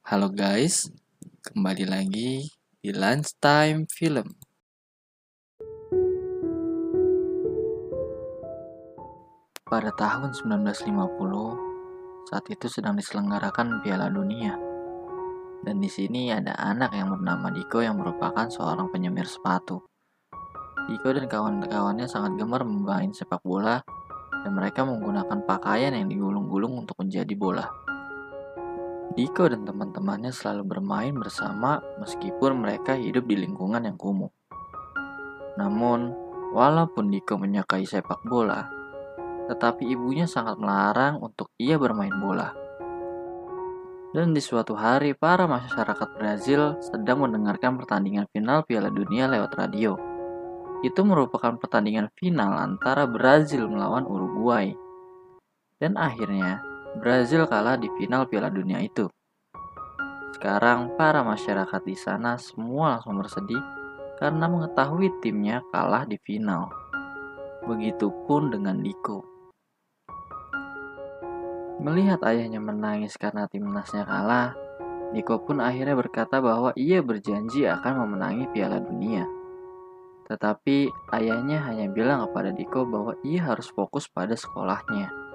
Halo guys, kembali lagi di Lunchtime Film. Pada tahun 1950, saat itu sedang diselenggarakan Piala Dunia. Dan di sini ada anak yang bernama Diko yang merupakan seorang penyemir sepatu. Diko dan kawan-kawannya sangat gemar bermain sepak bola dan mereka menggunakan pakaian yang digulung-gulung untuk menjadi bola. Diko dan teman-temannya selalu bermain bersama meskipun mereka hidup di lingkungan yang kumuh. Namun, walaupun Diko menyukai sepak bola, tetapi ibunya sangat melarang untuk ia bermain bola. Dan di suatu hari, para masyarakat Brazil sedang mendengarkan pertandingan final Piala Dunia lewat radio. Itu merupakan pertandingan final antara Brazil melawan Uruguay. Dan akhirnya, Brazil kalah di final Piala Dunia itu. Sekarang, para masyarakat di sana semua langsung bersedih karena mengetahui timnya kalah di final. Begitupun dengan Diko. Melihat ayahnya menangis karena timnasnya kalah, Diko pun akhirnya berkata bahwa ia berjanji akan memenangi Piala Dunia. Tetapi ayahnya hanya bilang kepada Diko bahwa ia harus fokus pada sekolahnya.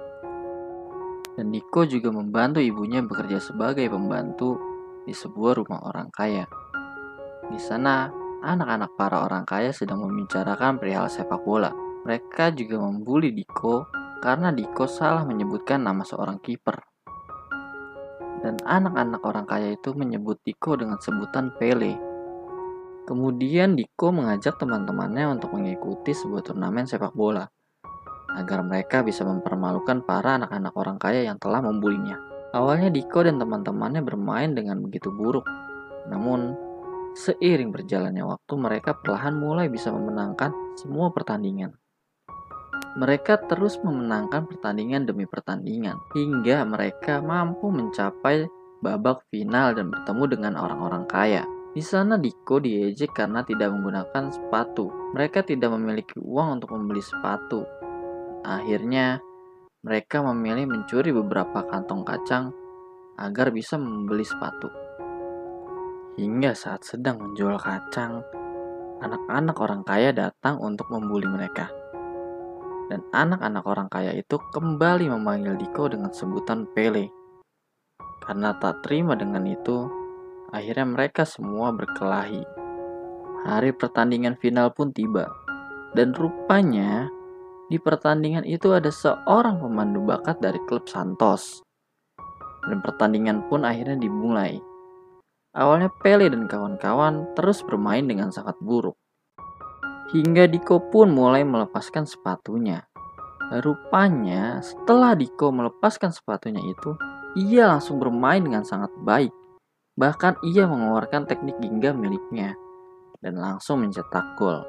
Dan Diko juga membantu ibunya bekerja sebagai pembantu di sebuah rumah orang kaya. Di sana, anak-anak para orang kaya sedang membicarakan perihal sepak bola. Mereka juga membuli Diko karena Diko salah menyebutkan nama seorang kiper. Dan anak-anak orang kaya itu menyebut Diko dengan sebutan Pele. Kemudian Diko mengajak teman-temannya untuk mengikuti sebuah turnamen sepak bola agar mereka bisa mempermalukan para anak-anak orang kaya yang telah membulinya. Awalnya Diko dan teman-temannya bermain dengan begitu buruk. Namun, seiring berjalannya waktu mereka perlahan mulai bisa memenangkan semua pertandingan. Mereka terus memenangkan pertandingan demi pertandingan hingga mereka mampu mencapai babak final dan bertemu dengan orang-orang kaya. Di sana Diko diejek karena tidak menggunakan sepatu. Mereka tidak memiliki uang untuk membeli sepatu. Akhirnya mereka memilih mencuri beberapa kantong kacang agar bisa membeli sepatu. Hingga saat sedang menjual kacang, anak-anak orang kaya datang untuk membuli mereka. Dan anak-anak orang kaya itu kembali memanggil Diko dengan sebutan Pele. Karena tak terima dengan itu, akhirnya mereka semua berkelahi. Hari pertandingan final pun tiba. Dan rupanya di pertandingan itu ada seorang pemandu bakat dari klub Santos. Dan pertandingan pun akhirnya dimulai. Awalnya Pele dan kawan-kawan terus bermain dengan sangat buruk. Hingga Diko pun mulai melepaskan sepatunya. Rupanya setelah Diko melepaskan sepatunya itu, ia langsung bermain dengan sangat baik. Bahkan ia mengeluarkan teknik gingga miliknya dan langsung mencetak gol.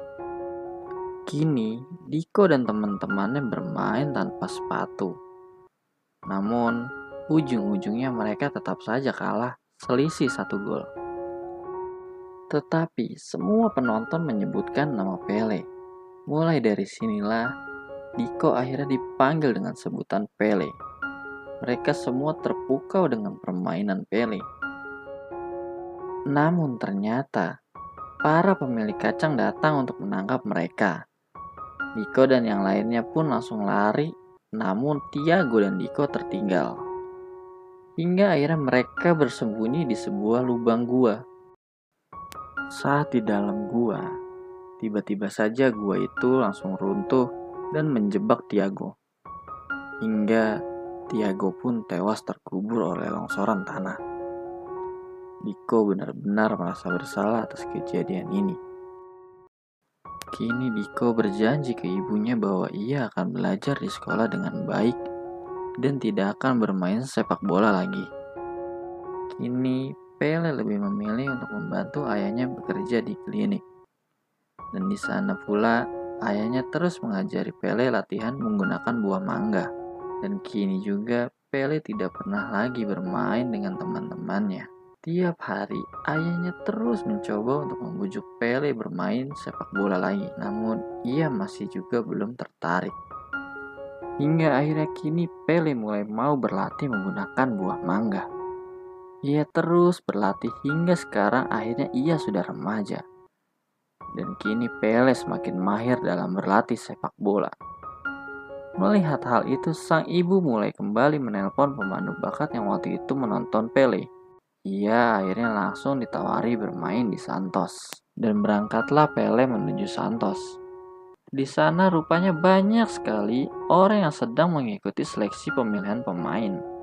Kini Diko dan teman-temannya bermain tanpa sepatu. Namun ujung-ujungnya mereka tetap saja kalah selisih 1 gol. Tetapi semua penonton menyebutkan nama Pele. Mulai dari sinilah Diko akhirnya dipanggil dengan sebutan Pele. Mereka semua terpukau dengan permainan Pele. Namun ternyata para pemilik kacang datang untuk menangkap mereka. Diko dan yang lainnya pun langsung lari, namun Tiago dan Diko tertinggal. Hingga akhirnya mereka bersembunyi di sebuah lubang gua. Saat di dalam gua, tiba-tiba saja gua itu langsung runtuh dan menjebak Tiago. Hingga Tiago pun tewas terkubur oleh longsoran tanah. Diko benar-benar merasa bersalah atas kejadian ini. Kini Diko berjanji ke ibunya bahwa ia akan belajar di sekolah dengan baik dan tidak akan bermain sepak bola lagi. Kini Pele lebih memilih untuk membantu ayahnya bekerja di klinik. Dan di sana pula ayahnya terus mengajari Pele latihan menggunakan buah mangga. Dan kini juga Pele tidak pernah lagi bermain dengan teman-temannya. Tiap hari, ayahnya terus mencoba untuk membujuk Pele bermain sepak bola lagi. Namun, ia masih juga belum tertarik. Hingga akhirnya kini Pele mulai mau berlatih menggunakan buah mangga. Ia terus berlatih hingga sekarang akhirnya ia sudah remaja. Dan kini Pele semakin mahir dalam berlatih sepak bola. Melihat hal itu, sang ibu mulai kembali menelpon pemandu bakat yang waktu itu menonton Pele. Ia akhirnya langsung ditawari bermain di Santos. Dan berangkatlah Pele menuju Santos. Di sana rupanya banyak sekali orang yang sedang mengikuti seleksi pemilihan pemain.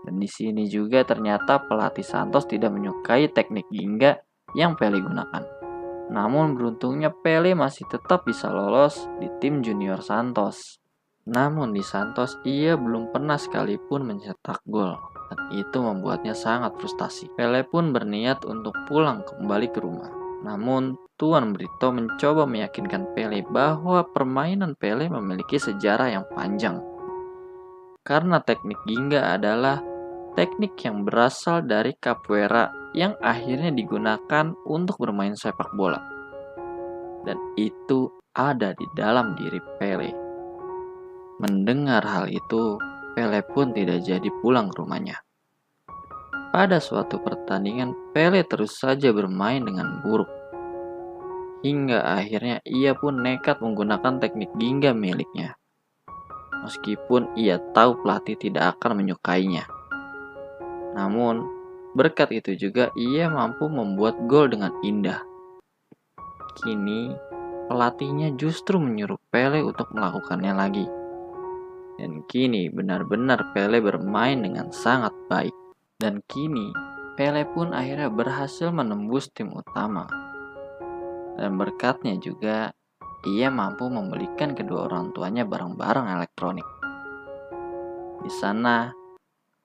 Dan di sini juga ternyata pelatih Santos tidak menyukai teknik Gingga yang Pele gunakan. Namun beruntungnya Pele masih tetap bisa lolos di tim junior Santos. Namun di Santos ia belum pernah sekalipun mencetak gol. Dan itu membuatnya sangat frustasi. Pele pun berniat untuk pulang kembali ke rumah. Namun Tuan Brito mencoba meyakinkan Pele bahwa permainan Pele memiliki sejarah yang panjang. Karena teknik Gingga adalah teknik yang berasal dari capoeira yang akhirnya digunakan untuk bermain sepak bola. Dan itu ada di dalam diri Pele. Mendengar hal itu, Pele pun tidak jadi pulang ke rumahnya. Pada suatu pertandingan, Pele terus saja bermain dengan buruk. Hingga akhirnya ia pun nekat menggunakan teknik Gingga miliknya. Meskipun ia tahu pelatih tidak akan menyukainya. Namun, berkat itu juga ia mampu membuat gol dengan indah. Kini, pelatihnya justru menyuruh Pele untuk melakukannya lagi. Dan kini benar-benar Pele bermain dengan sangat baik. Dan kini, Pele pun akhirnya berhasil menembus tim utama. Dan berkatnya juga, ia mampu membelikan kedua orang tuanya barang-barang elektronik. Di sana,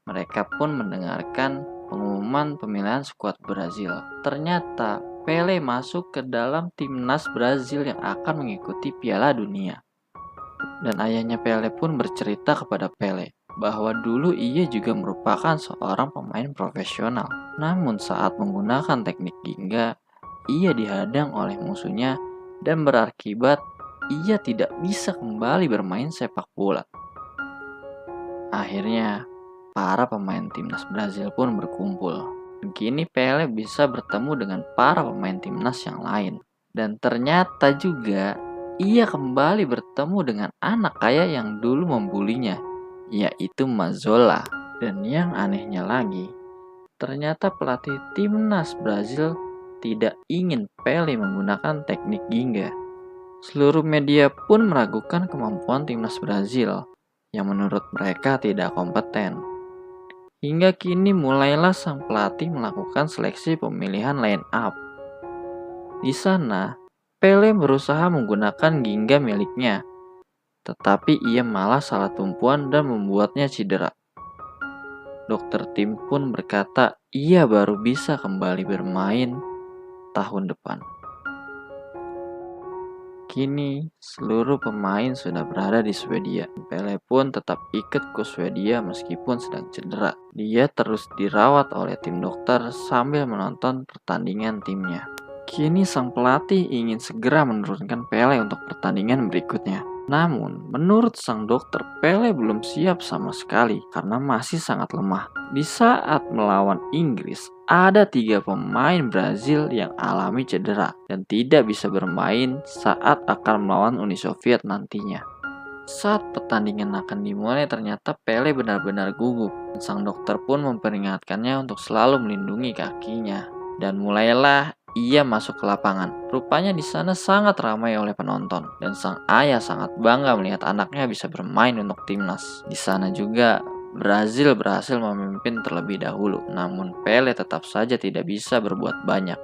mereka pun mendengarkan pengumuman pemilihan skuad Brazil. Ternyata Pele masuk ke dalam timnas Brazil yang akan mengikuti Piala Dunia. Dan ayahnya Pele pun bercerita kepada Pele bahwa dulu ia juga merupakan seorang pemain profesional. Namun saat menggunakan teknik Gingga, ia dihadang oleh musuhnya dan berakibat ia tidak bisa kembali bermain sepak bola. Akhirnya, para pemain timnas Brazil pun berkumpul. Kini Pele bisa bertemu dengan para pemain timnas yang lain. Dan ternyata juga ia kembali bertemu dengan anak kaya yang dulu membulinya, yaitu Mazzola. Dan yang anehnya lagi, ternyata pelatih timnas Brazil tidak ingin Pele menggunakan teknik Gingga. Seluruh media pun meragukan kemampuan timnas Brazil yang menurut mereka tidak kompeten. Hingga kini mulailah sang pelatih melakukan seleksi pemilihan line up. Di sana, Pele berusaha menggunakan Gingga miliknya, tetapi ia malah salah tumpuan dan membuatnya cedera. Dokter tim pun berkata ia baru bisa kembali bermain tahun depan. Kini, seluruh pemain sudah berada di Swedia. Pele pun tetap ikut ke Swedia meskipun sedang cedera. Dia terus dirawat oleh tim dokter sambil menonton pertandingan timnya. Kini sang pelatih ingin segera menurunkan Pele untuk pertandingan berikutnya. Namun, menurut sang dokter, Pele belum siap sama sekali karena masih sangat lemah. Di saat melawan Inggris, ada 3 pemain Brazil yang alami cedera dan tidak bisa bermain saat akan melawan Uni Soviet nantinya. Saat pertandingan akan dimulai, ternyata Pele benar-benar gugup. Sang dokter pun memperingatkannya untuk selalu melindungi kakinya. Dan mulailah ia masuk ke lapangan. Rupanya di sana sangat ramai oleh penonton dan sang ayah sangat bangga melihat anaknya bisa bermain untuk timnas. Di sana juga Brazil berhasil memimpin terlebih dahulu, namun Pele tetap saja tidak bisa berbuat banyak.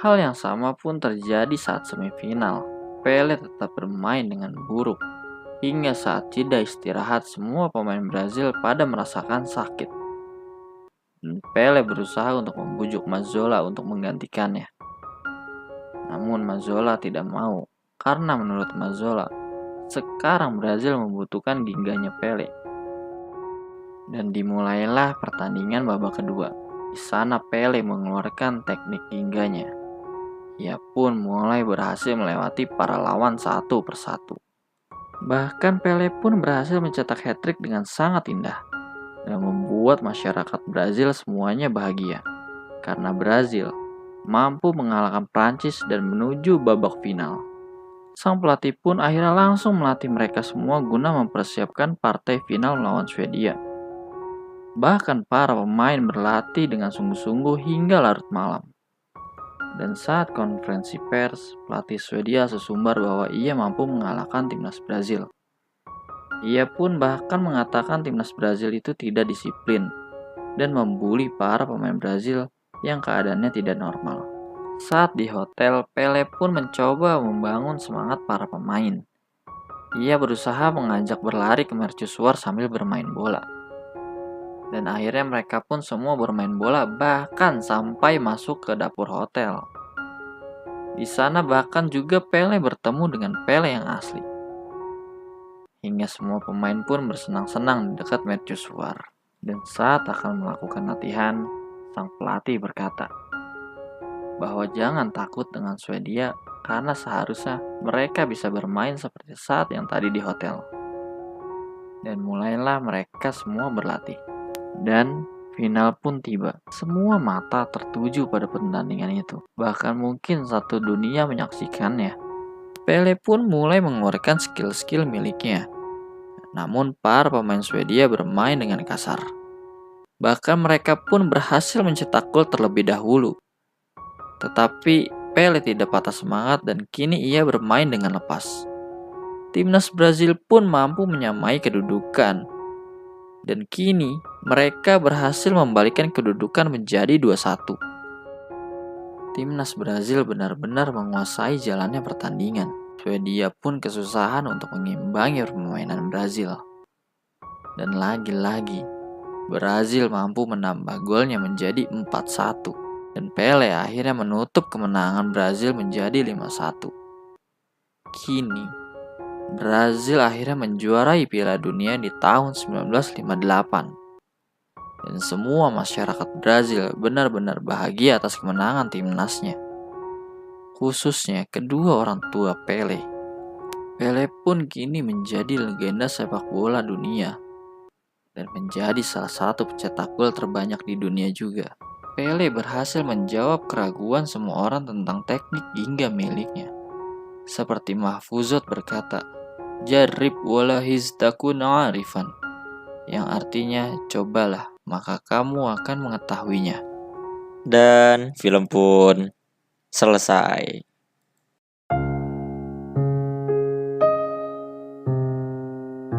Hal yang sama pun terjadi saat semifinal. Pele tetap bermain dengan buruk. Hingga saat jeda istirahat, semua pemain Brazil pada merasakan sakit. Dan Pele berusaha untuk membujuk Mazzola untuk menggantikannya. Namun Mazzola tidak mau, karena menurut Mazzola, sekarang Brazil membutuhkan gingganya Pele. Dan dimulailah pertandingan babak kedua. Di sana Pele mengeluarkan teknik gingganya. Ia pun mulai berhasil melewati para lawan satu persatu. Bahkan Pele pun berhasil mencetak hat-trick dengan sangat indah. dan membuat masyarakat Brazil semuanya bahagia. Karena Brazil mampu mengalahkan Prancis dan menuju babak final. Sang pelatih pun akhirnya langsung melatih mereka semua guna mempersiapkan partai final melawan Swedia. Bahkan para pemain berlatih dengan sungguh-sungguh hingga larut malam. Dan saat konferensi pers, pelatih Swedia sesumbar bahwa ia mampu mengalahkan timnas Brazil. Ia pun bahkan mengatakan timnas Brazil itu tidak disiplin dan membuli para pemain Brazil yang keadaannya tidak normal. Saat di hotel, Pele pun mencoba membangun semangat para pemain. Ia berusaha mengajak berlari ke mercusuar sambil bermain bola. Dan akhirnya mereka pun semua bermain bola bahkan sampai masuk ke dapur hotel. Di sana bahkan juga Pele bertemu dengan Pele yang asli. Hingga semua pemain pun bersenang-senang di dekat mercusuar. Dan saat akan melakukan latihan, sang pelatih berkata bahwa jangan takut dengan Swedia karena seharusnya mereka bisa bermain seperti saat yang tadi di hotel. Dan mulailah mereka semua berlatih. Dan final pun tiba. Semua mata tertuju pada pertandingan itu. Bahkan mungkin satu dunia menyaksikannya. Pele pun mulai mengeluarkan skill-skill miliknya. Namun para pemain Swedia bermain dengan kasar. Bahkan mereka pun berhasil mencetak gol terlebih dahulu. Tetapi Pele tidak patah semangat dan kini ia bermain dengan lepas. Timnas Brazil pun mampu menyamai kedudukan. Dan kini mereka berhasil membalikkan kedudukan menjadi 2-1. Timnas Brazil benar-benar menguasai jalannya pertandingan. Swedia pun kesusahan untuk mengimbangi permainan Brazil. Dan lagi-lagi Brazil mampu menambah golnya menjadi 4-1. Dan Pele akhirnya menutup kemenangan Brazil menjadi 5-1. Kini, Brazil akhirnya menjuarai Piala Dunia di tahun 1958. Dan semua masyarakat Brazil benar-benar bahagia atas kemenangan timnasnya. Khususnya kedua orang tua Pele. Pele pun kini menjadi legenda sepak bola dunia. Dan menjadi salah satu pencetak gol terbanyak di dunia juga. Pele berhasil menjawab keraguan semua orang tentang teknik hingga miliknya. Seperti Mahfuzot berkata, "Jarib walahiz takun arifan." Yang artinya, cobalah, maka kamu akan mengetahuinya. Dan film pun selesai.